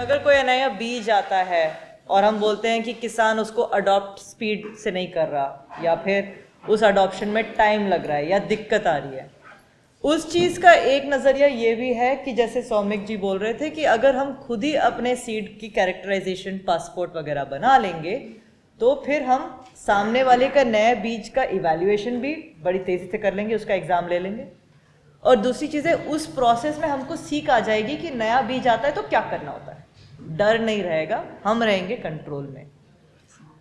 अगर कोई नया बीज आता है और हम बोलते हैं कि किसान उसको अडॉप्ट स्पीड से नहीं कर रहा, या फिर उस अडॉप्शन में टाइम लग रहा है या दिक्कत आ रही है, उस चीज़ का एक नज़रिया ये भी है कि जैसे सौमिक जी बोल रहे थे कि अगर हम खुद ही अपने सीड की कैरेक्टराइजेशन पासपोर्ट वगैरह बना लेंगे तो फिर हम सामने वाले का नए बीज का इवैल्यूएशन भी बड़ी तेज़ी से कर लेंगे, उसका एग्ज़ाम ले लेंगे। और दूसरी चीज़ है, उस प्रोसेस में हमको सीख आ जाएगी कि नया बीज आता है तो क्या करना होता है, डर नहीं रहेगा, हम रहेंगे कंट्रोल में।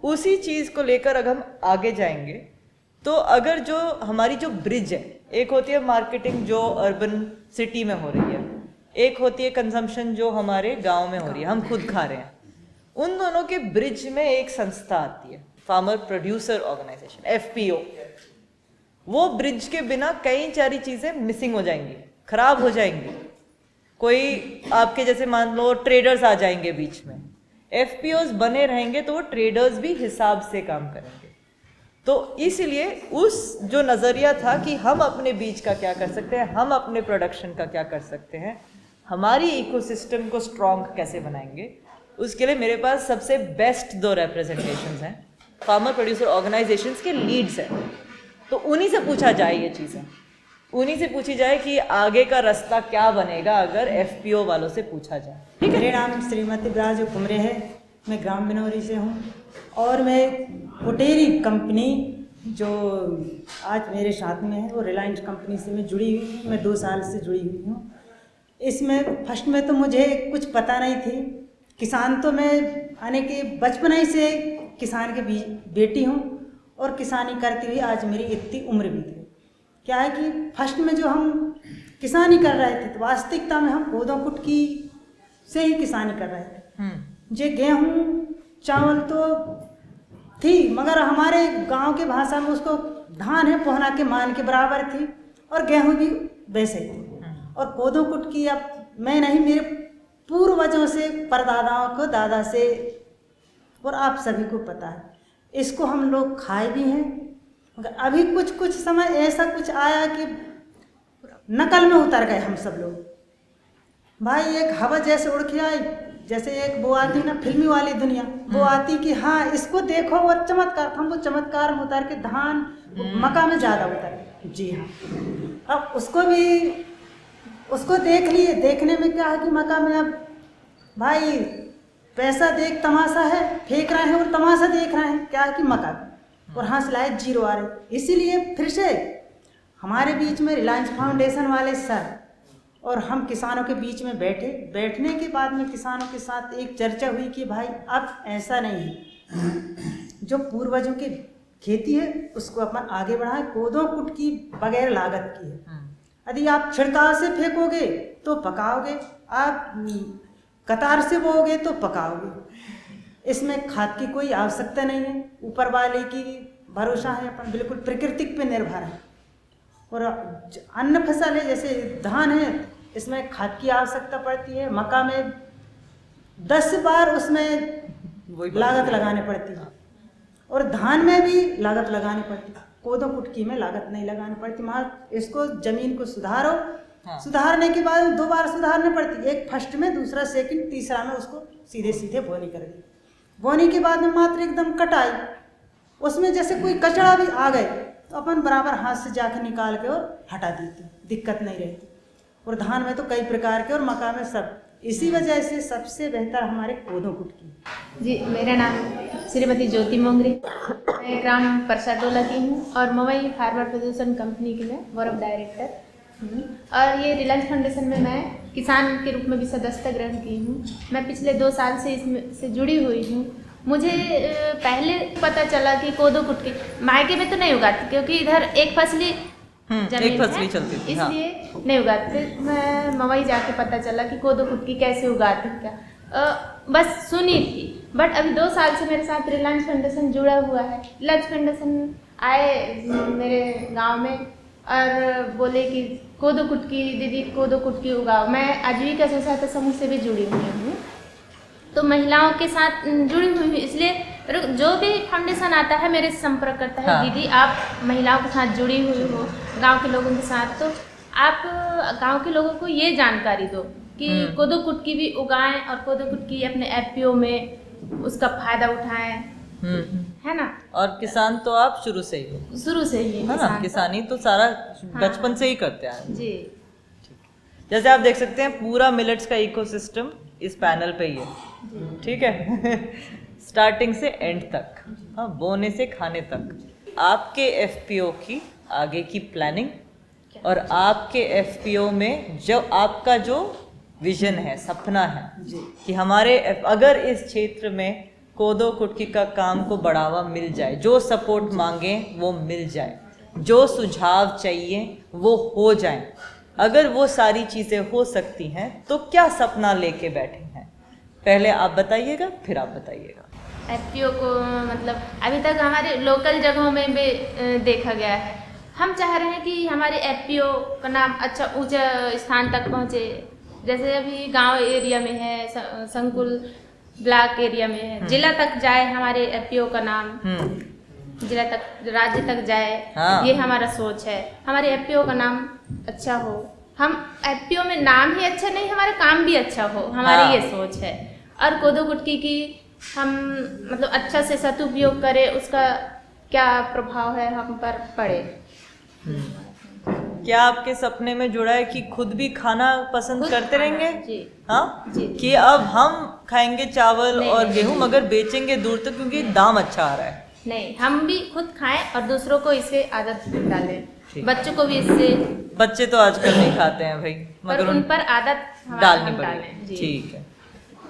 उसी चीज़ को लेकर अगर हम आगे जाएंगे तो अगर जो हमारी जो ब्रिज है, एक होती है मार्केटिंग जो अर्बन सिटी में हो रही है, एक होती है कंजम्पशन जो हमारे गांव में हो रही है, हम खुद खा रहे हैं, उन दोनों के ब्रिज में एक संस्था आती है, फार्मर प्रोड्यूसर ऑर्गेनाइजेशन, FPO। वो ब्रिज के बिना कई सारी चीज़ें मिसिंग हो जाएंगी, खराब हो जाएंगी। कोई आपके जैसे मान लो ट्रेडर्स आ जाएंगे बीच में, FPOs बने रहेंगे तो वो ट्रेडर्स भी हिसाब से काम करेंगे। तो इसलिए उस जो नज़रिया था कि हम अपने बीज का क्या कर सकते हैं, हम अपने प्रोडक्शन का क्या कर सकते हैं, हमारी इकोसिस्टम को स्ट्रॉन्ग कैसे बनाएंगे, उसके लिए मेरे पास सबसे बेस्ट 2 रिप्रेजेंटेशंस हैं, फार्मर प्रोड्यूसर ऑर्गेनाइजेशंस के लीड्स हैं। तो उन्हीं से पूछा जाए ये चीज़ें, उन्हीं से पूछी जाए कि आगे का रास्ता क्या बनेगा अगर FPO वालों से पूछा जाए। ठीक है। मेरा नाम श्रीमती ब्राज कुमरे है, मैं ग्राम बिनौरी से हूँ और मैं कुटेरी कंपनी जो आज मेरे साथ में है वो रिलायंस कंपनी से मैं जुड़ी हुई हूँ। मैं 2 साल से जुड़ी हुई हूँ। इसमें फर्स्ट में तो मुझे कुछ पता नहीं थी। किसान तो मैं आने के बचपन ही से किसान के बेटी हूँ और किसानी करती हुई आज मेरी इतनी उम्र भी थी। क्या है कि फर्स्ट में जो हम किसानी कर रहे थे तो वास्तविकता में हम पौधों कुटकी से ही किसानी कर रहे थे। जे गेहूँ चावल तो थी मगर हमारे गांव के भाषा में उसको धान है पोहना के मान के बराबर थी और गेहूँ भी वैसे ही थी। और पौधों कुटकी अब मैं नहीं, मेरे पूर्वजों से, परदादाओं को, दादा से, और आप सभी को पता है इसको हम लोग खाए भी हैं। मगर अभी कुछ समय ऐसा कुछ आया कि नकल में उतर गए हम सब लोग। भाई एक हवा जैसे उड़ के आई, जैसे एक वो आती ना फिल्मी वाली दुनिया, वो आती कि हाँ इसको देखो और चमत्कार, हम वो चमत्कार में उतर के धान मक्का में ज़्यादा उतर। जी हाँ, अब उसको देख लिए। देखने में क्या है कि मक्का में अब भाई पैसा देख तमाशा है, फेंक रहे हैं और तमाशा देख रहे हैं, क्या है कि मक्का और हौसलाए 0 आ रहे। इसीलिए फिर से हमारे बीच में रिलायंस फाउंडेशन वाले सर और हम किसानों के बीच में बैठने के बाद में किसानों के साथ एक चर्चा हुई कि भाई अब ऐसा नहीं है, जो पूर्वजों की खेती है उसको अपन आगे बढ़ाएं, पौधों कुटकी बगैर लागत की है। यदि आप छिड़काव से फेंकोगे तो पकाओगे, आप कतार से बोओगे तो पकाओगे। इसमें खाद की कोई आवश्यकता नहीं है, ऊपर वाले की भरोसा है, अपन बिल्कुल प्रकृतिक पे निर्भर है। और अन्य फसल है जैसे धान है, इसमें खाद की आवश्यकता पड़ती है। मक्का में 10 बार उसमें लागत लगानी पड़ती है और धान में भी लागत लगानी पड़ती है। पौधों कुटकी में लागत नहीं लगानी पड़ती। मात्र इसको जमीन को सुधारो, सुधारने के बाद 2 बार सुधारनी पड़ती, एक फर्स्ट में, दूसरा सेकंड, तीसरा में उसको सीधे बोनी कर दी। बोनी के बाद में मात्र एकदम कटाई, उसमें जैसे कोई कचरा भी आ गए तो अपन बराबर हाथ से जाके निकाल के और हटा देते, दिक्कत नहीं रहती। और धान में तो कई प्रकार के और मक्का में सब। इसी वजह से सबसे बेहतर हमारे पौधों कुटकी। जी, मेरा नाम श्रीमती ज्योति मोंगरे, मैं ग्राम परसाटोला की हूँ और मवई फार्मर प्रोड्यूसर कंपनी की मैं बोर्ड ऑफ डायरेक्टर हूँ। और ये रिलायंस फाउंडेशन में मैं किसान के रूप में भी सदस्यता ग्रहण की हूँ। मैं पिछले 2 साल से इसमें से जुड़ी हुई हूँ। मुझे पहले पता चला कि कोदो कुटकी मायके में तो नहीं उगाती, क्योंकि इधर एक फसली एक फसली चलती थी, इसलिए नहीं उगाते। मैं मवई जाके पता चला कि कोदो कुटकी कैसे उगाते हैं, क्या बस सुनी थी। बट अभी 2 साल से मेरे साथ रिलायंस फाउंडेशन जुड़ा हुआ है। रिलायंस फाउंडेशन आए मेरे गांव में और बोले कि कोदो कुटकी दीदी, कोदो कुटकी उगाओ। मैं आजीविका स्वसहायता समूह से भी जुड़ी हुई हूँ, तो महिलाओं के साथ जुड़ी हुई हूँ। इसलिए जो भी फाउंडेशन आता है मेरे से संपर्क करता है, दीदी आप महिलाओं के साथ जुड़ी हुई हो, गांव के लोगों के साथ, तो आप गांव के लोगों को ये जानकारी दो कि कोदो कुटकी भी उगाएं और कोदो कुटकी अपने एफपीओ में उसका फायदा उठाएं, है ना। और किसान तो आप शुरू से ही हो, शुरू से ही है ना, किसान किसानी तो सारा बचपन से ही करते आए हैं। जी। जैसे आप देख सकते हैं पूरा मिलेट्स का इकोसिस्टम इस पैनल पे ही है, ठीक है। स्टार्टिंग से एंड तक, हाँ, बोने से खाने तक। आपके एफपीओ की आगे की प्लानिंग और आपके एफपीओ में जो आपका जो विजन है, सपना है कि हमारे अगर इस क्षेत्र में कोदो कुटकी का काम को बढ़ावा मिल जाए, जो सपोर्ट मांगे वो मिल जाए, जो सुझाव चाहिए वो हो जाए, अगर वो सारी चीज़ें हो सकती हैं तो क्या सपना लेके बैठे हैं, पहले आप बताइएगा फिर आप बताइएगा। एफपीओ को मतलब अभी तक हमारे लोकल जगहों में भी देखा गया है। हम चाह रहे हैं कि हमारे एफपीओ का नाम अच्छा ऊंचा स्थान तक पहुंचे। जैसे अभी गांव एरिया में है, संकुल ब्लॉक एरिया में है, जिला तक जाए हमारे एफपीओ का नाम, जिला तक, राज्य तक जाए। हाँ। ये हमारा सोच है, हमारे एफपीओ का नाम अच्छा हो। हम एफपीओ में नाम ही अच्छा नहीं, हमारा काम भी अच्छा हो, हमारी हाँ। ये सोच है। और कोदो कुटकी की हम मतलब अच्छा से सदुपयोग करें, उसका क्या प्रभाव है हम पर पड़े। क्या आपके सपने में जुड़ा है कि खुद भी खाना पसंद खुद करते खाना, रहेंगे? जी। हाँ जी। कि अब हम खाएंगे चावल नहीं, और नहीं, गेहूं, मगर बेचेंगे दूर तक क्योंकि दाम अच्छा आ रहा है। नहीं, हम भी खुद खाएं और दूसरों को इससे आदत डालें, ठीक। बच्चों को भी इससे, बच्चे तो आजकल नहीं खाते हैं भाई, पर मगर उन पर आदत डालनी हम डालें। पड़ेगी। जी। ठीक है,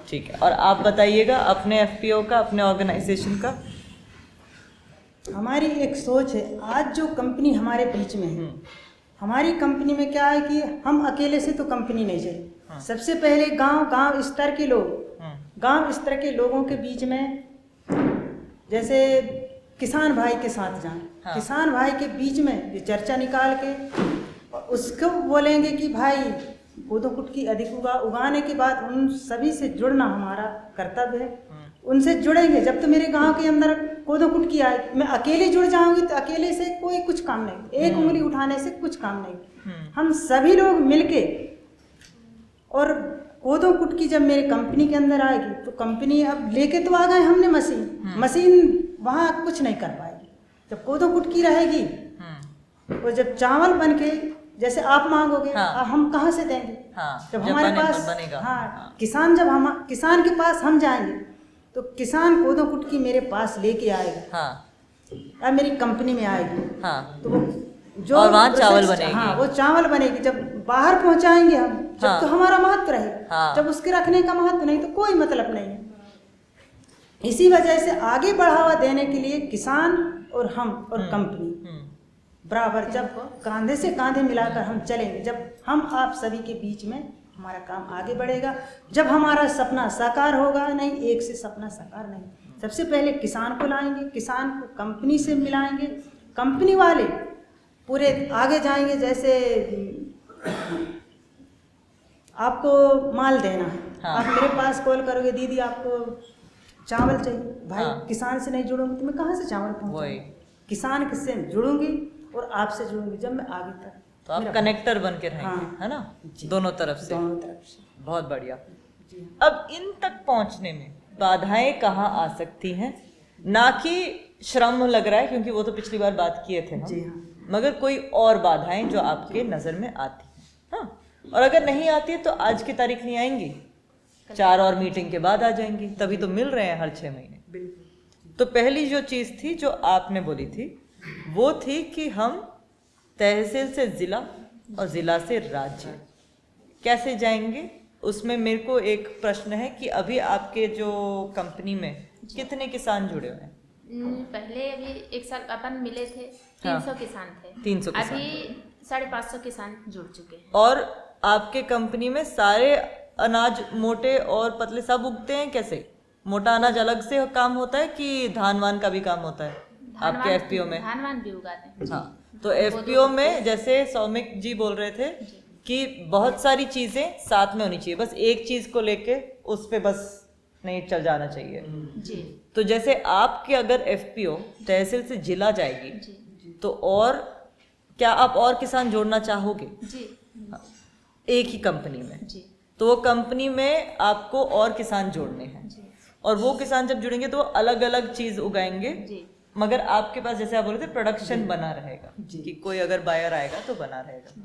ठीक है। और आप बताइएगा अपने एफपीओ का, अपने ऑर्गेनाइजेशन का। हमारी एक सोच है, आज जो कंपनी हमारे बीच में है, हमारी कंपनी में क्या है कि हम अकेले से तो कंपनी नहीं चली। सबसे पहले गांव स्तर के लोग, गांव स्तर के लोगों के बीच में, जैसे किसान भाई के साथ जाएं, हाँ। किसान भाई के बीच में ये चर्चा निकाल के उसको बोलेंगे कि भाई कोदो कुटकी अधिक उगाने के बाद उन सभी से जुड़ना हमारा कर्तव्य है। उनसे जुड़ेंगे, जब तो मेरे गांव के अंदर कोदो कुटकी आएगी, मैं अकेले जुड़ जाऊंगी तो अकेले से कोई कुछ काम नहीं, एक उंगली उठाने से कुछ काम नहीं। हम सभी लोग मिलके, और कोदो कुटकी जब मेरी कंपनी के अंदर आएगी तो कंपनी, अब लेके तो आ गए हमने मशीन वहाँ कुछ नहीं कर पाएगी। जब कोदो कुटकी रहेगी और जब चावल बन के जैसे आप मांगोगे, हाँ। हम कहाँ से देंगे? हाँ, जब जब हमारे बने- पास बनेगा। हाँ, हाँ। किसान के पास हम जाएंगे तो किसान कोदो कुटकी मेरे पास लेके आएगा, हाँ, अब मेरी कंपनी में आएगी, हाँ, तो वो जो और वहाँ चावल प्रोसेस- बनेगी। हाँ, वो चावल बनेगी। जब बाहर पहुंचाएंगे हम, जब हाँ। तो हमारा महत्व रहेगा, हाँ। जब उसके रखने का महत्व नहीं तो कोई मतलब नहीं है। इसी वजह से आगे बढ़ावा देने के लिए किसान और हम और कंपनी बराबर, जब कांधे से कांधे मिलाकर हम चलेंगे, जब हम आप सभी के बीच में हमारा काम आगे बढ़ेगा, जब हमारा सपना साकार होगा। नहीं, एक से सपना साकार नहीं, सबसे पहले किसान को लाएंगे, किसान को कंपनी से मिलाएंगे, कंपनी वाले पूरे आगे जाएंगे। जैसे आपको माल देना है, हाँ। आप मेरे पास कॉल करोगे, दीदी आपको चावल चाहिए, भाई हाँ। किसान से नहीं जुड़ूंगी तो मैं कहाँ से चावल वही। पहुँचाऊंगी? किसान से जुड़ूंगी और आपसे जुड़ूंगी, जब मैं आगे तक, तो आप मेरा- कनेक्टर बन के रहेंगे, हाँ। है ना, जी। दोनों तरफ से। दोनों तरफ से। बहुत बढ़िया। जी हाँ। अब इन तक पहुंचने में बाधाएं कहाँ आ सकती हैं? ना कि श्रम लग रहा है, क्योंकि वो तो पिछली बार बात किए थे हम, जी हाँ। मगर कोई और बाधाएं जो आपके नज़र में आती हैं। हाँ, और अगर नहीं आती है तो आज की तारीख नहीं आएंगी, 4 और मीटिंग के बाद आ जाएंगी, तभी तो मिल रहे हैं हर 6 महीने। बिल्कुल। तो पहली जो चीज़ थी जो आपने बोली थी वो थी कि हम तहसील से ज़िला और ज़िला से राज्य कैसे जाएंगे। उसमें मेरे को एक प्रश्न है कि अभी आपके जो कंपनी में कितने किसान जुड़े हुए हैं? पहले अभी 1 साल अपन मिले थे, हाँ। 300 किसान थे। 300 किसान अभी 550 किसान जुड़ चुके हैं। और आपके कंपनी में सारे अनाज मोटे और पतले सब उगते हैं? कैसे मोटा अनाज अलग से काम होता है कि धान वान का भी काम होता है आपके एफपीओ में? धान वान भी उगाते हैं। हाँ, तो एफपीओ में जैसे सौमिक जी बोल रहे थे कि बहुत सारी चीजें साथ में होनी चाहिए, बस एक चीज को लेके उस पे बस नहीं चल जाना चाहिए। जी तो जैसे आपके अगर एफपीओ तहसील से जिला जाएगी जी तो और क्या आप और किसान जोड़ना चाहोगे जी एक ही कंपनी में? जी। तो वो कंपनी में आपको और किसान जोड़ने हैं, और वो किसान जब जुड़ेंगे तो वो अलग अलग चीज उगाएंगे, मगर आपके पास जैसे आप बोले थे प्रोडक्शन बना रहेगा कि कोई अगर बायर आएगा तो बना रहेगा।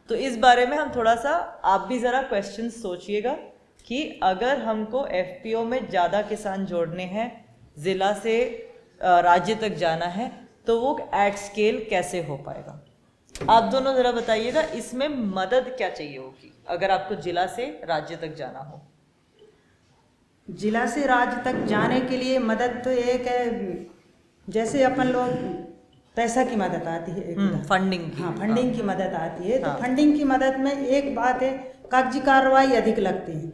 तो इस बारे में हम थोड़ा सा, आप भी जरा क्वेश्चन सोचिएगा कि अगर हमको एफपीओ में ज़्यादा किसान जोड़ने हैं, ज़िला से राज्य तक जाना है, तो वो एट स्केल कैसे हो पाएगा। आप दोनों ज़रा बताइएगा इसमें मदद क्या चाहिए होगी अगर आपको जिला से राज्य तक जाना हो। जिला से राज्य तक जाने के लिए मदद तो एक है, जैसे अपन लोग पैसा की मदद आती है, फंडिंग की, हाँ फंडिंग की मदद आती है। हाँ। तो फंडिंग की मदद में एक बात है, कागजी कार्रवाई अधिक लगती है।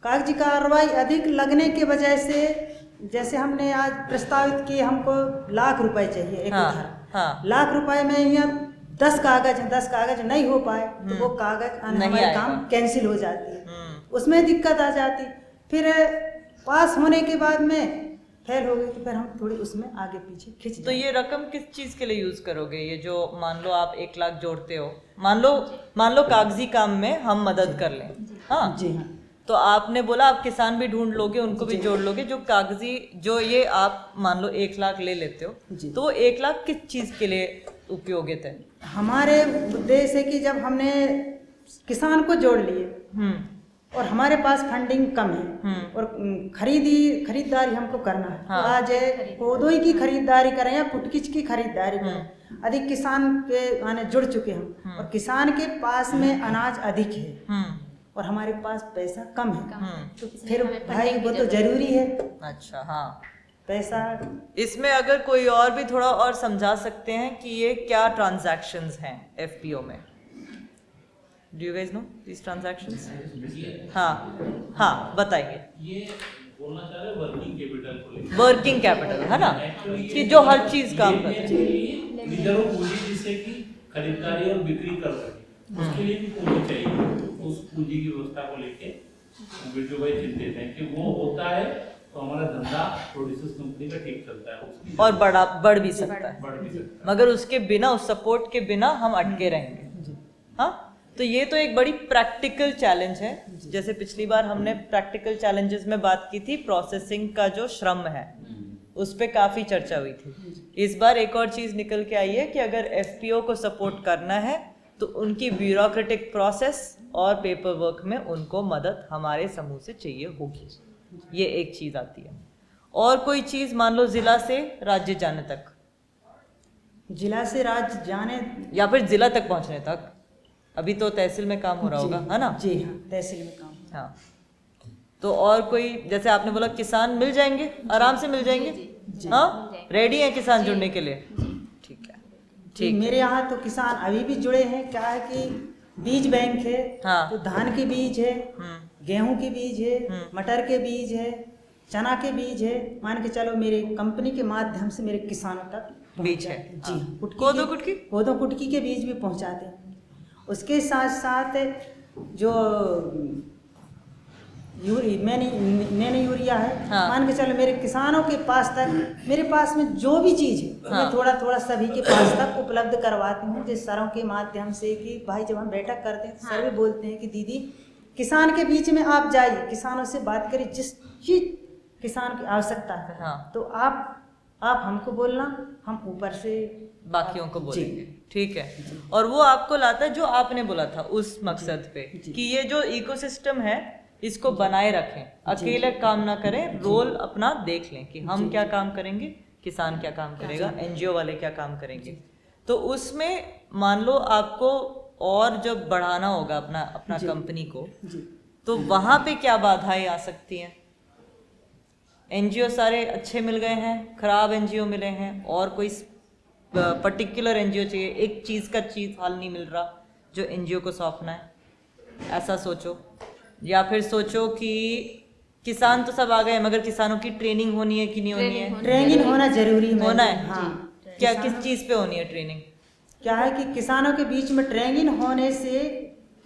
कागजी कार्रवाई अधिक लगने की वजह से, जैसे हमने आज प्रस्तावित किए, हमको लाख रुपए चाहिए एक उधार, लाख रुपए में यहाँ 10 कागज नहीं हो पाए तो वो कागज हमारे काम कैंसिल हो जाती है, उसमें दिक्कत आ जाती। फिर पास होने के बाद में फेल हो गई तो फिर हम थोड़ी उसमें आगे पीछे खिंच। तो ये रकम किस चीज के लिए यूज करोगे? ये जो मान लो आप 1 लाख जोड़ते हो, मान लो कागजी काम में हम मदद कर लें, हाँ जी हाँ, तो आपने बोला आप किसान भी ढूंढ लोगे, उनको भी जोड़ लोगे, जो कागजी, जो ये आप मान लो 1 लाख ले लेते हो, तो वो 1 लाख किस चीज के लिए उपयोगित है? हमारे उद्देश्य है कि जब हमने किसान को जोड़ लिए और हमारे पास फंडिंग कम है और खरीदारी हमको करना है, हाँ। तो आज कोदोई की खरीदारी करें या पुटकिच की खरीदारी करें, अधिक किसान पे माने जुड़ चुके हम और किसान के पास में अनाज अधिक है और हमारे पास पैसा कम है, तो फिर भाई वो तो जरूरी है। अच्छा, हाँ, पैसा इसमें अगर कोई और भी थोड़ा और समझा सकते हैं कि ये क्या ट्रांजैक्शंस हैं एफपीओ में। Do you guys know these transactions? हाँ बताइए। ये बोलना चाह रहे वर्किंग कैपिटल को लेकर, वर्किंग कैपिटल है ना, कि जो हर चीज काम करती है, रिजर्व पूंजी जिससे कि खरीदारी और बिक्री कर सके, उसके लिए भी पूंजी चाहिए। उस पूंजी की व्यवस्था को लेके बिरजू भाई चिंतित हैं कि वो होता है तो हमारा धंधा प्रोड्यूसर्स कंपनी का ठीक चलता है और बढ़ भी सकता है, मगर उसके बिना, उस सपोर्ट के बिना हम अटके रहेंगे। हाँ, तो ये तो एक बड़ी प्रैक्टिकल चैलेंज है। जैसे पिछली बार हमने प्रैक्टिकल चैलेंजेस में बात की थी, प्रोसेसिंग का जो श्रम है उस पे काफ़ी चर्चा हुई थी। इस बार एक और चीज़ निकल के आई है कि अगर एफपीओ को सपोर्ट करना है तो उनकी ब्यूरोक्रेटिक प्रोसेस और पेपर वर्क में उनको मदद हमारे समूह से चाहिए होगी। ये एक चीज़ आती है। और कोई चीज़, मान लो ज़िला से राज्य जाने तक, जिला से राज्य जाने या फिर ज़िला तक पहुंचने तक, अभी तो तहसील में काम हो रहा होगा, है ना? जी हाँ, तहसील में काम। हाँ, तो और कोई, जैसे आपने बोला किसान मिल जाएंगे, आराम से मिल जाएंगे, हाँ, रेडी हैं किसान जुड़ने के लिए? ठीक है, ठीक। मेरे यहाँ तो किसान अभी भी जुड़े हैं। क्या है कि बीज बैंक है, हाँ। तो धान के बीज है, गेहूं के बीज है, मटर के बीज है, चना के बीज है, मान के चलो मेरे कंपनी के माध्यम से मेरे किसानों तक बीज है। जी, कोदो कुटकी के बीज भी पहुंचाते हैं। उसके साथ साथ जो मैंने यूरिया है, हाँ। मान के चलो मेरे किसानों के पास तक, मेरे पास में जो भी चीज़ है, हाँ। मैं थोड़ा थोड़ा सभी के पास तक उपलब्ध करवाती हूँ, जिस सरों के माध्यम से कि भाई जब हम बैठक करते हैं तो सर भी बोलते हैं कि दीदी किसान के बीच में आप जाइए, किसानों से बात करिए, जिस चीज किसान की आवश्यकता है, हाँ। तो आप हमको बोलना, हम ऊपर से बाकियों को बोलेंगे। ठीक है, और वो आपको लाता है जो आपने बोला था उस मकसद पे कि ये जो इकोसिस्टम है इसको बनाए रखें, अकेले काम ना करें, रोल अपना देख लें कि हम क्या काम करेंगे, किसान क्या काम करेगा, एनजीओ वाले क्या काम करेंगे। तो उसमें मान लो आपको और जब बढ़ाना होगा अपना कंपनी को, तो वहाँ पे क्या बाधाएं आ सकती हैं? एनजीओ सारे अच्छे मिल गए हैं, खराब एनजीओ मिले हैं, और कोई पर्टिकुलर एनजीओ चाहिए, एक चीज़ का हाल नहीं मिल रहा जो एनजीओ को सौंपना है, ऐसा सोचो। या फिर सोचो कि किसान तो सब आ गए मगर किसानों की ट्रेनिंग होनी है कि नहीं होनी है? ट्रेनिंग होना जरूरी है। होना है, हाँ। क्या किस चीज़ पे होनी है ट्रेनिंग? क्या है कि किसानों के बीच में ट्रेनिंग होने से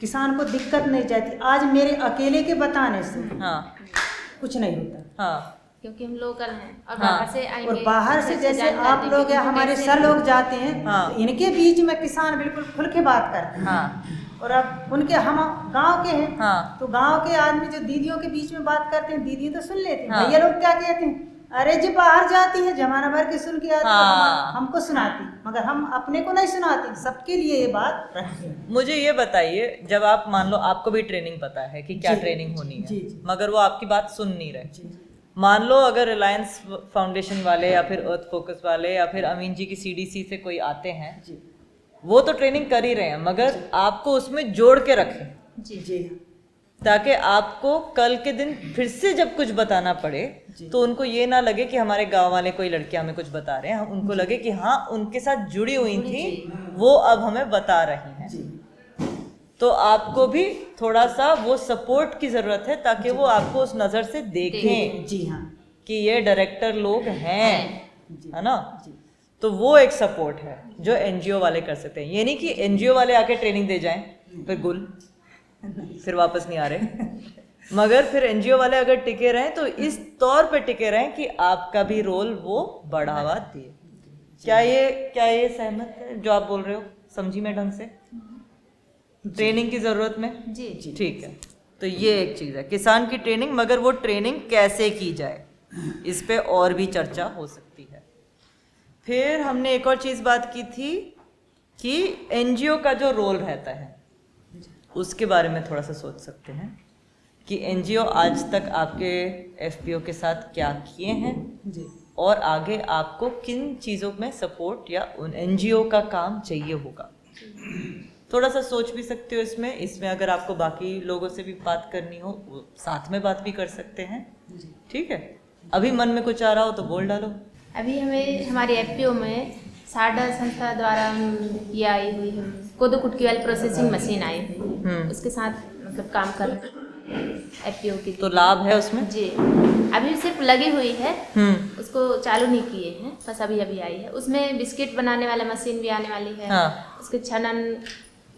किसान को दिक्कत नहीं जाती। आज मेरे अकेले के बताने से हाँ कुछ नहीं होता, हाँ, क्योंकि हम लोकल हैं और हाँ। बाहर से आएंगे, और बाहर से जैसे आप लोग या हमारे सर लोग जाते हैं, हाँ। तो इनके बीच में किसान बिल्कुल खुल के बात करते हैं। हाँ, और अब उनके हम गांव के हैं, हाँ। तो गांव के आदमी जो दीदियों के बीच में बात करते हैं, दीदी तो सुन लेते हैं, हाँ। भैया लोग क्या कहते हैं, अरे जी बाहर जाती है जमाना भर के सुन के आती है, हाँ। हमको सुनाती, मगर हम अपने को नहीं सुनाते, सबके लिए ये बात रखते हैं। मुझे ये बताइए, जब आप मान लो आपको भी ट्रेनिंग पता है कि क्या जी, ट्रेनिंग होनी जी, है, जी। मगर वो आपकी बात सुन नहीं रहे, जी मान लो अगर रिलायंस फाउंडेशन वाले या फिर अर्थ फोकस वाले या फिर अमीन जी की सीडीसी से कोई आते हैं, जी वो तो ट्रेनिंग कर ही रहे हैं, मगर आपको उसमें जोड़ के रखें जी जी हाँ। ताकि आपको कल के दिन फिर से जब कुछ बताना पड़े जी। तो उनको ये ना लगे कि हमारे गांव वाले कोई लड़कियां हमें कुछ बता रहे हैं, हम उनको लगे कि हाँ उनके साथ जुड़ी हुई थी, वो अब हमें बता रही हैं। जी तो आपको भी थोड़ा सा वो सपोर्ट की जरूरत है ताकि वो आपको उस नजर से देखें जी हाँ कि ये डायरेक्टर लोग हैं, जी है ना। जी तो वो एक सपोर्ट है जो एनजीओ वाले कर सकते हैं। ये नहीं कि एनजीओ वाले आके ट्रेनिंग दे जाएं फिर गुल फिर वापस नहीं आ रहे, मगर फिर एनजीओ वाले अगर टिके रहें तो इस तौर पे टिके रहें कि आपका भी रोल वो बढ़ावा दिए। क्या ये सहमत है जो आप बोल रहे हो? समझी मैं ढंग से ट्रेनिंग की जरूरत में? जी जी ठीक है, तो ये एक चीज़ है किसान की ट्रेनिंग, मगर वो ट्रेनिंग कैसे की जाए इस पे और भी चर्चा हो सकती है। फिर हमने एक और चीज़ बात की थी कि एनजीओ का जो रोल रहता है उसके बारे में थोड़ा सा सोच सकते हैं कि एनजीओ आज तक आपके एफपीओ के साथ क्या किए हैं जी और आगे आपको किन चीज़ों में सपोर्ट या उन एनजीओ का काम चाहिए होगा। थोड़ा सा सोच भी सकते हो इसमें अगर आपको बाकी लोगों से भी बात करनी हो वो साथ में बात भी कर सकते हैं। ठीक है, अभी मन में कुछ आ रहा हो तो बोल डालो। अभी हमें हमारे एफपीओ में साडा संस्था द्वारा ये आई हुई है कोदो कुटकी वाली प्रोसेसिंग मशीन आई हुई है, उसके साथ मतलब काम कर रहे हैं एफपीओ की। तो लाभ है उसमें? जी अभी सिर्फ लगी हुई है, उसको चालू नहीं किए हैं, बस अभी अभी आई है। उसमें बिस्किट बनाने वाला मशीन भी आने वाली है। हाँ। उसके छनन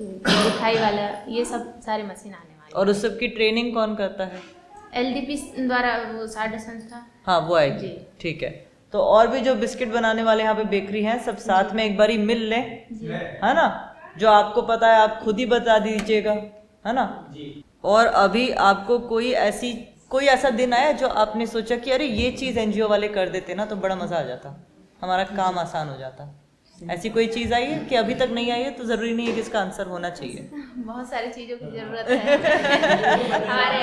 मिठाई वाला ये सब सारे मशीन आने वाले और उस सब की ट्रेनिंग कौन करता है? एलडीपी द्वारा वो साडा संस्था। हाँ वो आएगी। जी। ठीक है, तो और भी जो बिस्किट बनाने वाले यहाँ पे बेकरी हैं सब साथ में एक बारी मिल लें, है ना। जो आपको पता है आप खुद ही बता दीजिएगा, है ना। और अभी आपको कोई ऐसा दिन आया जो आपने सोचा कि अरे ये चीज़ एनजीओ वाले कर देते ना तो बड़ा मज़ा आ जाता, हमारा काम आसान हो जाता। ऐसी कोई चीज़ आई है कि अभी तक नहीं आई है? तो ज़रूरी नहीं है कि इसका आंसर होना चाहिए। बहुत सारी चीज़ों की ज़रूरत है हमारे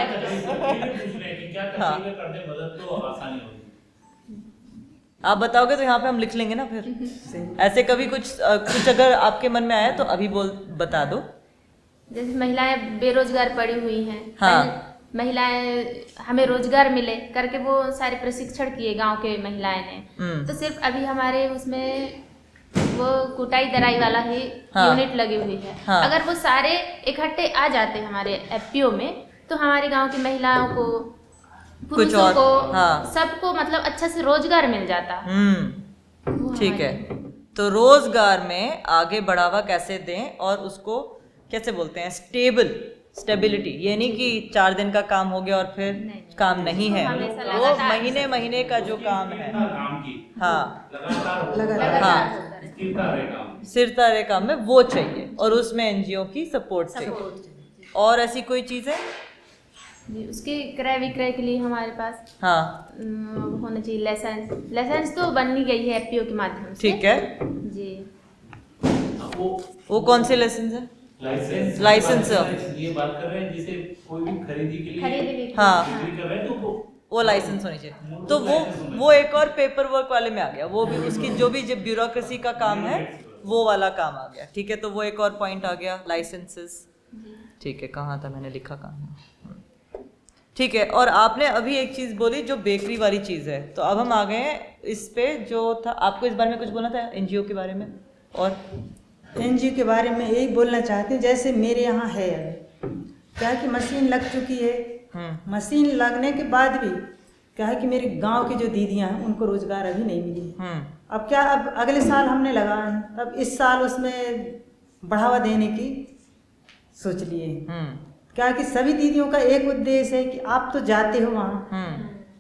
क्या तस्वीरें कर दे मदद तो आसानी होगी। आप बताओगे तो यहाँ पे हम लिख लेंगे ना फिर। ऐसे कभी कुछ अगर आपके मन में आया तो अभी बता दो। जैसे महिलाएं बेरोजगार पड़ी हुई हैं, हाँ। महिलाएं हमें रोजगार मिले करके वो सारे प्रशिक्षण किए गांव के महिलाएं ने। तो सिर्फ अभी हमारे उसमें वो कुटाई दराई वाला ही हाँ। यूनिट लगी हुई है। हाँ। अगर वो सारे इकट्ठे आ जाते हमारे एफपीओ में तो हमारे गांव की महिलाओं को पुरुषों और, को हाँ। सबको मतलब अच्छा से रोजगार मिल जाता। वो ठीक है, हमारी- तो रोजगार में आगे बढ़ावा कैसे दें और उसको कैसे बोलते हैं स्टेबिलिटी। ये नहीं कि 4 दिन का काम हो गया और फिर काम नहीं है, हमेशा वो लगातार महीने का जो काम है। काम की हाँ लगातार हाँ स्थिरता रहे काम। सिरता रहे काम में वो चाहिए और उसमें एनजीओ की सपोर्ट चाहिए। और ऐसी कोई चीज़ है? जी, उसके क्रय विक्रय के लिए हमारे पास हाँ होना चाहिए लाइसेंस तो बन ही गई है एफपीओ के माध्यम से। ठीक है, जी वो कौन से लाइसेंस है? लाइसेंस ये बात कर रहे हैं जिसे कोई भी खरीदी के लिए खरीदने के हाँ। लिए, बिक्री कर रहे हैं तो वो लाइसेंस होनी चाहिए। तो वो एक और पेपर वर्क वाले में आ गया, वो भी उसकी जो भी ब्यूरोक्रेसी का काम है वो वाला काम आ गया। ठीक है, तो वो एक और पॉइंट आ गया लाइसेंसेस। ठीक है, कहाँ था मैंने लिखा कहाँ? ठीक है, और आपने अभी एक चीज़ बोली जो बेकरी वाली चीज़ है, तो अब हम आ गए हैं इस पे जो था। आपको इस बारे में कुछ बोलना था एनजीओ के बारे में? और एनजीओ के बारे में यही बोलना चाहते हैं, जैसे मेरे यहाँ है क्या है कि मशीन लग चुकी है। मशीन लगने के बाद भी क्या है कि मेरे गांव की जो दीदियां हैं उनको रोजगार अभी नहीं मिली है। अब अगले साल हमने लगाया है, अब इस साल उसमें बढ़ावा देने की सोच लिए हैं। क्या है कि सभी दीदियों का एक उद्देश्य है कि आप तो जाते हो वहाँ,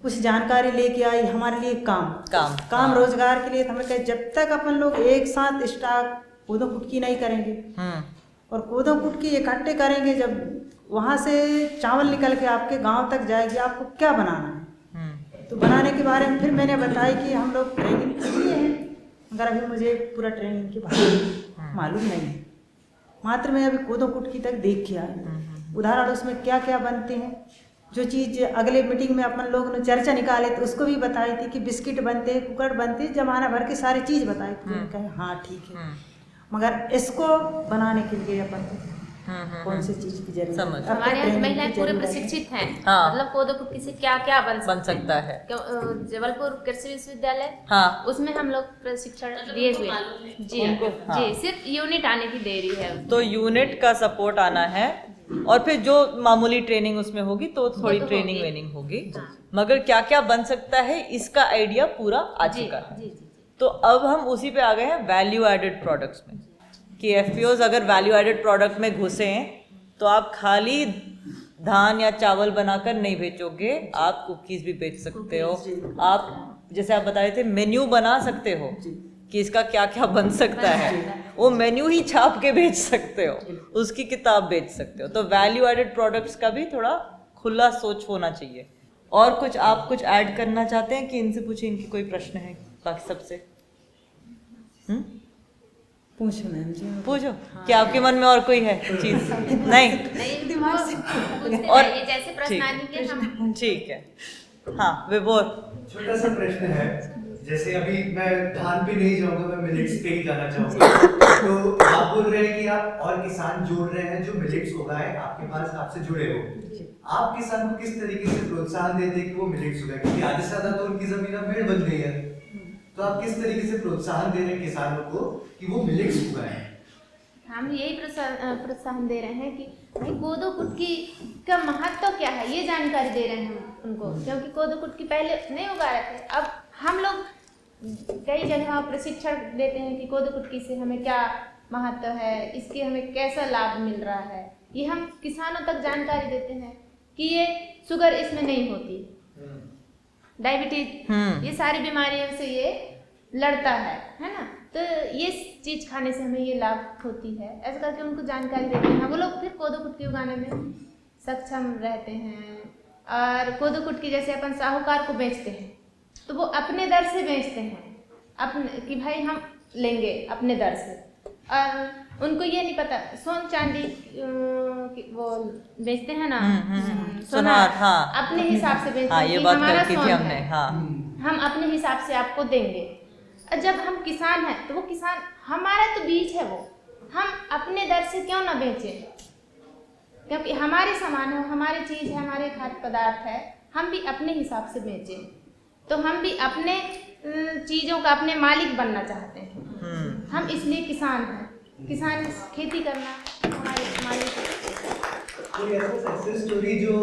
कुछ जानकारी लेके आई हमारे लिए काम रोजगार के लिए। हमें कहे जब तक अपन लोग एक साथ स्टाफ कोदो कुटकी नहीं करेंगे और कोदो कुटकी इकट्ठे करेंगे, जब वहाँ से चावल निकल के आपके गांव तक जाएगी, आपको क्या बनाना है। तो बनाने के बारे में फिर मैंने बताया कि हम लोग ट्रेनिंग लिए हैं, मगर अभी मुझे पूरा ट्रेनिंग के बारे में मालूम नहीं है। मात्र मैं अभी कोदो कुटकी तक देख के आई, उदाहरण उसमें क्या क्या बनते हैं, जो चीज़ अगले मीटिंग में अपन लोग ने चर्चा निकाले तो उसको भी बताई थी कि बिस्किट बनते हैं, कुकर बनते हैं, जमाना भर के सारी चीज़ बताई थी। कहे हाँ ठीक है, मगर इसको बनाने के लिए अपन कौन सी चीज़ की जरूरत है। अब हमारे यहाँ ट्रेनिंग की महिलाएं पूरे जरूरत है। प्रशिक्षित हैं। हाँ। मतलब कोदो कुटकी से क्या क्या बन सकता है। जबलपुर कृषि विश्वविद्यालय, हाँ। उसमें हम लोग प्रशिक्षण दिए हुए हैं। जी हाँ। जी, सिर्फ यूनिट आने की देरी है। तो यूनिट का सपोर्ट आना है, और फिर जो मामूली ट्रेनिंग उसमें होगी तो थोड़ी तो ट्रेनिंग होगी। वेनिंग होगी, मगर क्या क्या बन सकता है इसका आइडिया पूरा आ जी चुका है। जी जी। तो अब हम उसी पे आ गए हैं वैल्यू एडेड प्रोडक्ट्स में, कि एफपीओज अगर वैल्यू एडेड प्रोडक्ट में घुसे हैं तो आप खाली धान या चावल बनाकर नहीं बेचोगे, आप कुकीज भी बेच सकते हो। आप जैसे आप बता रहे थे मेन्यू बना सकते हो कि इसका क्या क्या बन सकता है, वो मेन्यू ही छाप के बेच सकते हो, उसकी किताब बेच सकते हो। तो वैल्यू एडेड प्रोडक्ट्स का भी थोड़ा खुला सोच होना चाहिए। और कुछ आप कुछ ऐड करना चाहते हैं कि इनसे पूछे, इनकी कोई प्रश्न है बाकी सबसे? पूछो मैम जी। पूछो, क्या आपके मन में और कोई है चीज? नहीं, दिमाग से पूछते और रहिए, जैसे प्रश्न आएंगे हम। ठीक है। हाँ विभोर, छोटा सा प्रश्न है, जैसे अभी मैं धान पे नहीं जाऊंगा, मैं मिलेट्स पे ही जाना चाहूंगा। तो आप बोल रहे हैं कि आप और किसान जोड़ रहे हैं जो मिलेट्स उगाए आपके पास, आपसे जुड़े हो। आप किसान को किस तरीके से प्रोत्साहन देते हैं कि वो मिलेट्स उगाए, क्योंकि आधे से ज्यादा तो उनकी जमीन अब मेड़ बन गई है, तो आप किस तरीके से प्रोत्साहन दे रहे हैं किसानों को कि वो मिलेट्स उगाएं? हम यही प्रोत्साहन दे रहे हैं कि भाई कोदो कुटकी का महत्व क्या है, ये जानकारी दे रहे हैं हम उनको, क्योंकि कोदो कुटकी पहले नहीं उगा रहे थे। अब हम लोग कई जगह प्रशिक्षण देते हैं कि कोदो कुटकी से हमें क्या महत्व है, इसके हमें कैसा लाभ मिल रहा है, ये हम किसानों तक जानकारी देते हैं कि ये शुगर इसमें नहीं होती, डायबिटीज, ये सारी बीमारियों से ये लड़ता है ना। तो ये चीज़ खाने से हमें ये लाभ होती है, ऐसा करके उनको जानकारी देते हैं। वो लोग फिर कोदो कुटकी उगाने में सक्षम रहते हैं। और कोदो कुटकी जैसे अपन साहूकार को बेचते हैं तो वो अपने दर से बेचते हैं, अपने कि भाई हम लेंगे अपने दर से, और उनको ये नहीं पता सोन चांदी वो बेचते हैं ना, सुनार, हाँ, अपने हिसाब से बेचते हाँ, हैं ये कि बात हमारा करती सोन थी हमने, है, हाँ, हम अपने हिसाब से आपको देंगे। और जब हम किसान हैं तो वो किसान हमारा तो बीज है, वो हम अपने दर से क्यों ना बेचें, क्योंकि हमारे सामान है, हमारी चीज़ है, हमारे खाद्य पदार्थ है, हम भी अपने हिसाब से बेचें। तो हम भी अपने चीज़ों का अपने मालिक बनना चाहते हैं। हम इसलिए किसान हैं, किसान खेती करना हमारे मालिक। कोई ऐसा सक्सेस स्टोरी जो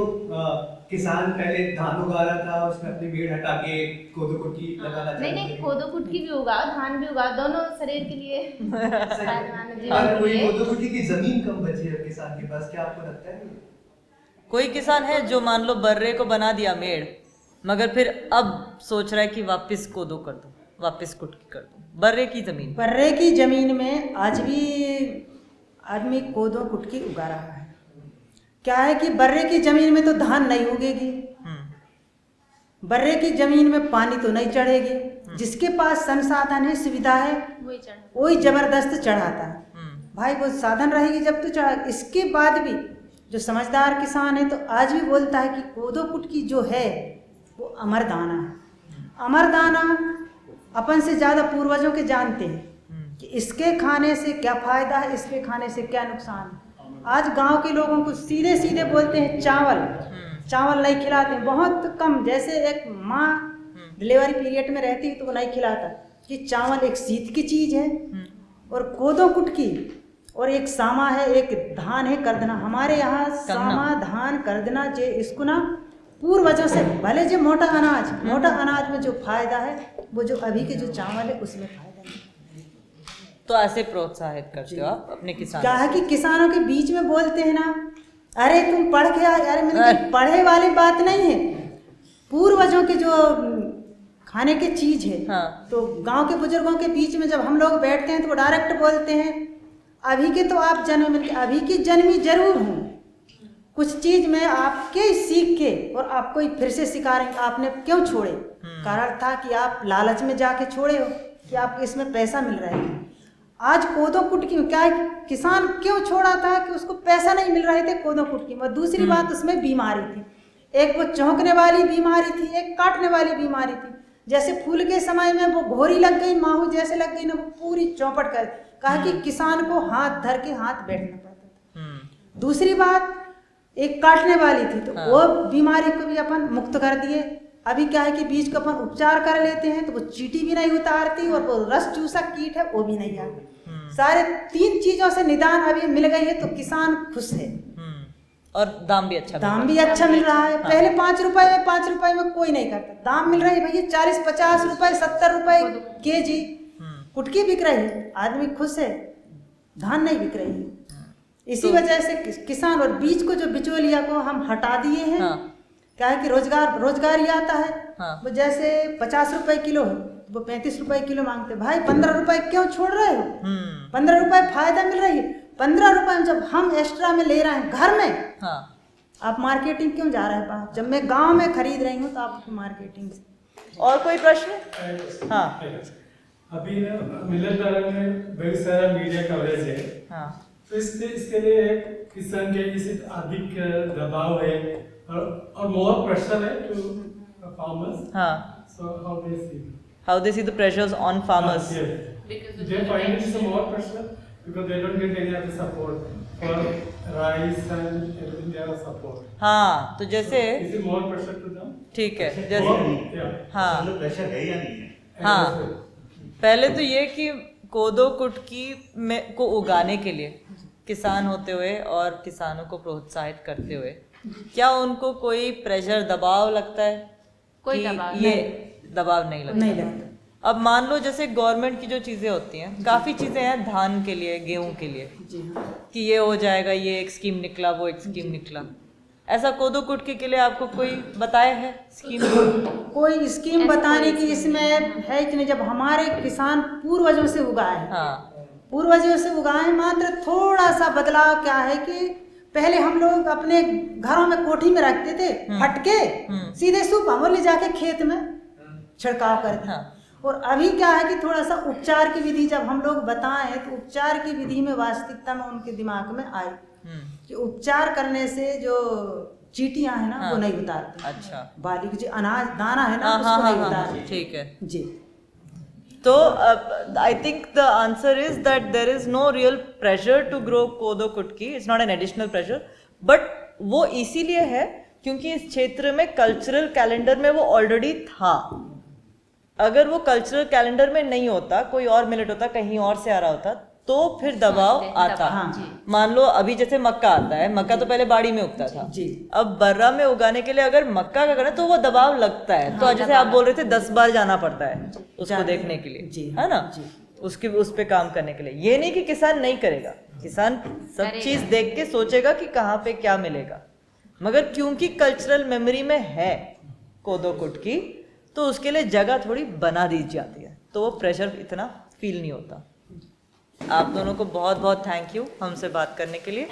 किसान पहले धान उगा रहा था, उसमें अपनी मेड़ हटा के कोदो कुटकी लगाना चाहता नहीं, कोदो कुटकी भी उगाओ, धान भी उगाओ, दोनों शरीर के लिए फायदेमंद है, जीवन अगर के कोई लिए। कोदो कुटकी की जमीन कम बची है किसान के पास, क्या आपको लगता है? कोई किसान है जो मान लो बर्रे को बना दिया मेड़, मगर फिर अब सोच रहा है कि वापस कोदो कर दूं, वापस कुटकी कर दूं, बर्रे की जमीन। बर्रे की जमीन में आज भी आदमी कोदो कुटकी उगा रहा है। क्या है कि बर्रे की जमीन में तो धान नहीं उगेगी, बर्रे की जमीन में पानी तो नहीं चढ़ेगी, जिसके पास संसाधन है, सुविधा है, वही जबरदस्त चढ़ाता है। भाई वो साधन रहेगी जब तो चढ़ा। इसके बाद भी जो समझदार किसान है तो आज भी बोलता है कि कोदो कुटकी जो है वो अमर दाना है। अमर दाना अपन से ज़्यादा पूर्वजों के जानते हैं कि इसके खाने से क्या फ़ायदा है, इसके खाने से क्या नुकसान है। आज गांव के लोगों को सीधे सीधे बोलते हैं चावल नहीं खिलाते, बहुत कम। जैसे एक माँ डिलीवरी पीरियड में रहती है तो वो नहीं खिलाता कि चावल एक शीत की चीज़ है, और कोदो कुटकी और एक सामा है, एक धान है करदना। हमारे यहाँ सामा धान करदना जे इसको ना पूर्वजों से, भले जो मोटा अनाज में जो फायदा है वो जो अभी के जो चावल है उसमें फायदा नहीं। तो ऐसे प्रोत्साहित करते हो आप अपने किसान? क्या है कि किसानों के बीच में बोलते हैं ना, अरे तुम पढ़ के आ, अरे मैंने पढ़े वाली बात नहीं है, पूर्वजों के जो खाने की चीज है। हाँ। तो गांव के बुजुर्गों के बीच में जब हम लोग बैठते हैं तो वो डायरेक्ट बोलते हैं, अभी के तो आप जन्म में अभी की जन्मी जरूर हूँ, कुछ चीज मैं आपके सीख के और आपको ही फिर से सिखा रही हूँ। आपने क्यों छोड़े? कारण था कि आप लालच में जाके छोड़े हो कि आपको इसमें पैसा मिल रहा है। आज कोदो कुटकी में क्या है, किसान क्यों छोड़ा था कि उसको पैसा नहीं मिल रहे थे कोदो कुटकी में। दूसरी बात उसमें बीमारी थी, एक वो चौंकने वाली बीमारी थी, एक काटने वाली बीमारी थी। जैसे फूल के समय में वो घोरी लग गई, माहू जैसे लग गई ना, वो पूरी चौपट कर कहा कि किसान को हाथ धर के हाथ बैठना पड़ता था। दूसरी बात एक काटने वाली थी, तो वो बीमारी को भी अपन मुक्त कर दिए। अभी क्या है कि बीज को अपन उपचार कर लेते हैं तो वो चींटी भी नहीं उतारती और वो रस चूसा कीट है वो भी नहीं आता। सारे 3 चीजों से निदान अभी मिल गई है तो किसान खुश है। और दाम भी अच्छा मिल रहा है। पहले 5 रुपए में कोई नहीं करता, दाम मिल रहा है भैया 40-50 रुपए 70 रुपए केजी कुटकी बिक रही है, आदमी खुश है, धान नहीं बिक रही है। इसी वजह से किसान और बीज को जो बिचौलिया को हम हटा दिए हैं। क्या है कि रोजगार ही आता है। वो जैसे 50 रुपए किलो है, वो 35 रुपए किलो मांगते, भाई 15 रुपए क्यों छोड़ रहे हो? 15 रुपए फायदा मिल रही है, 15 रुपए में जब हम एक्स्ट्रा में ले रहे हैं घर में, आप मार्केटिंग क्यों जा रहे हैं बाहर? जब मैं गांव में खरीद रही हूँ तो आपको मार्केटिंग से। और कोई प्रश्न? हाँ, अभी मिलेट में बहुत सारा मीडिया कवरेज है। तो इसके लिए किसान के जैसे अधिक दबाव है और मोर प्रेशर है to farmers. So how they see the pressures on farmers. Because they find it is a more pressure because they don't get any other support for rice and everything. They have support. हाँ, तो जैसे is it more pressure to them? ठीक है, जैसे हाँ pressure है या नहीं है? हाँ, पहले तो ये कि कोदो कुटकी में को उगाने के लिए किसान होते हुए और किसानों को प्रोत्साहित करते हुए क्या उनको कोई प्रेशर दबाव लगता है? कोई दबाव ये दबाव नहीं लगता। अब मान लो जैसे गवर्नमेंट की जो चीजें होती हैं, काफी चीजें हैं धान के लिए, गेहूं के लिए, कि ये हो जाएगा, ये एक स्कीम निकला, वो एक स्कीम निकला। ऐसा कोदो कुटकी के लिए आपको कोई बताया है स्कीम? कोई स्कीम बताने की इसमें है कि नहीं। जब हमारे किसान पूर्वजों से उगाए, पूर्वजों से उगाए, मात्र थोड़ा सा बदलाव क्या है कि पहले हम लोग अपने घरों में कोठी में रखते थे, फटके सीधे सूपा ले जाके खेत में छिड़काव करते। और अभी क्या है कि थोड़ा सा उपचार की विधि जब हम लोग बताएं तो उपचार की विधि में वास्तविकता में उनके दिमाग में आई कि उपचार करने से जो चींटियां है ना वो नहीं उतारती। अच्छा, बाली की जो अनाज दाना है ना उसको नहीं उतारती। ठीक है जी। तो I think the answer is that there is no real pressure to grow kodo kutki, it's not an additional pressure, but वो इसीलिए है क्योंकि इस क्षेत्र में कल्चरल कैलेंडर में वो ऑलरेडी था। अगर वो कल्चरल कैलेंडर में नहीं होता, कोई और मिलेट होता, कहीं और से आ रहा होता, तो फिर दबाव आता। मान लो अभी जैसे मक्का आता है, मक्का तो पहले बाड़ी में उगता था, अब बर्रा में उगाने के लिए अगर मक्का का करें तो वो दबाव लगता है। तो जैसे आप बोल रहे थे 10 बार जाना पड़ता है उसको देखने के लिए, है ना, उसकी उस पे काम करने के लिए। ये नहीं कि किसान नहीं करेगा, किसान सब चीज देख के सोचेगा कि कहाँ पे क्या मिलेगा, मगर क्योंकि कल्चरल मेमोरी में है कोदो कुटकी तो उसके लिए जगह थोड़ी बना दी जाती है, तो वो प्रेशर इतना फील नहीं होता। आप दोनों को बहुत बहुत थैंक यू हमसे बात करने के लिए।